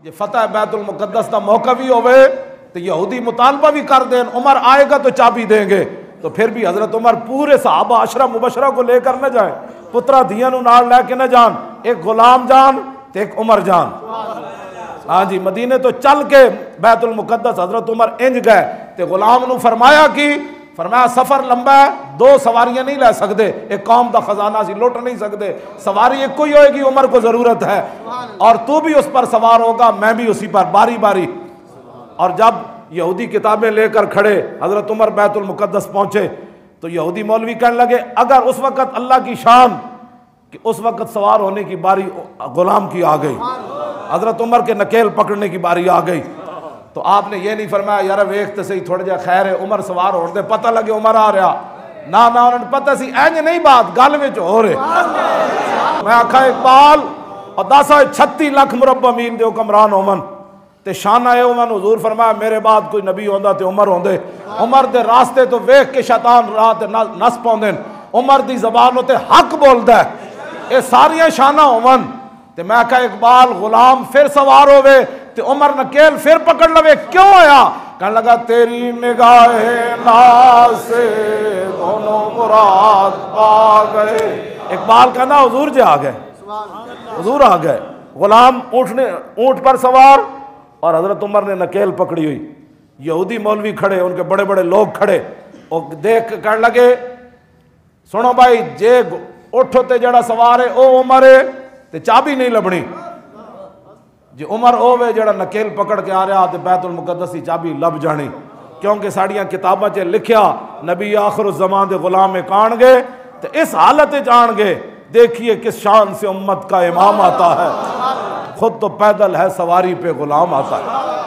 جی فتح بیت المقدس دا موقع بھی ہوئے تو یہودی مطالبہ بھی کر دیں عمر آئے گا تو چابی دیں گے، تو پھر بھی حضرت عمر پورے صحابہ عشرہ مبشرہ کو لے کر نہ جائیں، پترا دھیاں نو نال لے کے نہ جان، ایک غلام جان تے ایک عمر جان۔ ہاں جی مدینے تو چل کے بیت المقدس حضرت عمر انج گئے تے غلام نو فرمایا کہ فرمایا سفر لمبا ہے، 2 سواریاں نہیں لے سکتے، ایک قوم دا خزانہ سی لوٹ نہیں سکتے، سواری ایک کوئی ہوئے گی، عمر کو ضرورت ہے اور تو بھی اس پر سوار ہوگا، میں بھی اسی پر، باری باری۔ اور جب یہودی کتابیں لے کر کھڑے حضرت عمر بیت المقدس پہنچے تو یہودی مولوی کہنے لگے اگر اس وقت اللہ کی شان کہ اس وقت سوار ہونے کی باری غلام کی آ گئی، حضرت عمر کے نکیل پکڑنے کی باری آ گئی، تو آپ نے یہ نہیں فرمایا یار ویکھتے صحیح تھوڑا جا خیر ہے عمر سوار ہو دے پتہ لگے عمر آ رہا، نہ انہوں نے پتہ سی اینج نہیں بات گل وچ ہو رہے۔ میں آکھا اقبال اور 10-36 لاکھ مربع میل دے حکمران ہومن تے شانہ اے عمر حضور فرمایا میرے بعد کوئی نبی ہوندا تے عمر ہوندے، عمر دے راستے تو ویکھ کے شیطان راہ تے نس پاوندے، عمر دی زبان تے حق بولدا ہے، اے ساریاں شانہ ہومن تے میں کہا اقبال غلام پھر سوار ہوئے تے عمر نکیل پھر پکڑ لوے، کیوں آیا؟ کہنے لگا تیری نگاہ ناز سے دونوں مراد پا گئے۔ اقبال کہنا حضور جی آ گئے، حضور آ گئے، غلام اونٹ پر سوار اور حضرت عمر نے نکیل پکڑی ہوئی، یہودی مولوی کھڑے، ان کے بڑے بڑے لوگ کھڑے، اور دیکھ کہنے لگے سنو بھائی جے اٹھو تے جڑا سوار ہے او عمر ہے تے چابی نہیں لبنی، جی عمر ہوئے جڑا نکیل پکڑ کے آ رہا تے بیت المقدس کی چابی لب جانی، کیونکہ ساڑیاں کتاباں چے لکھیا نبی آخر الزمان دے غلام آن گے تے اس حالت جان گے، دیکھیے کس شان سے امت کا امام آتا ہے، خود تو پیدل ہے سواری پہ غلام آتا ہے۔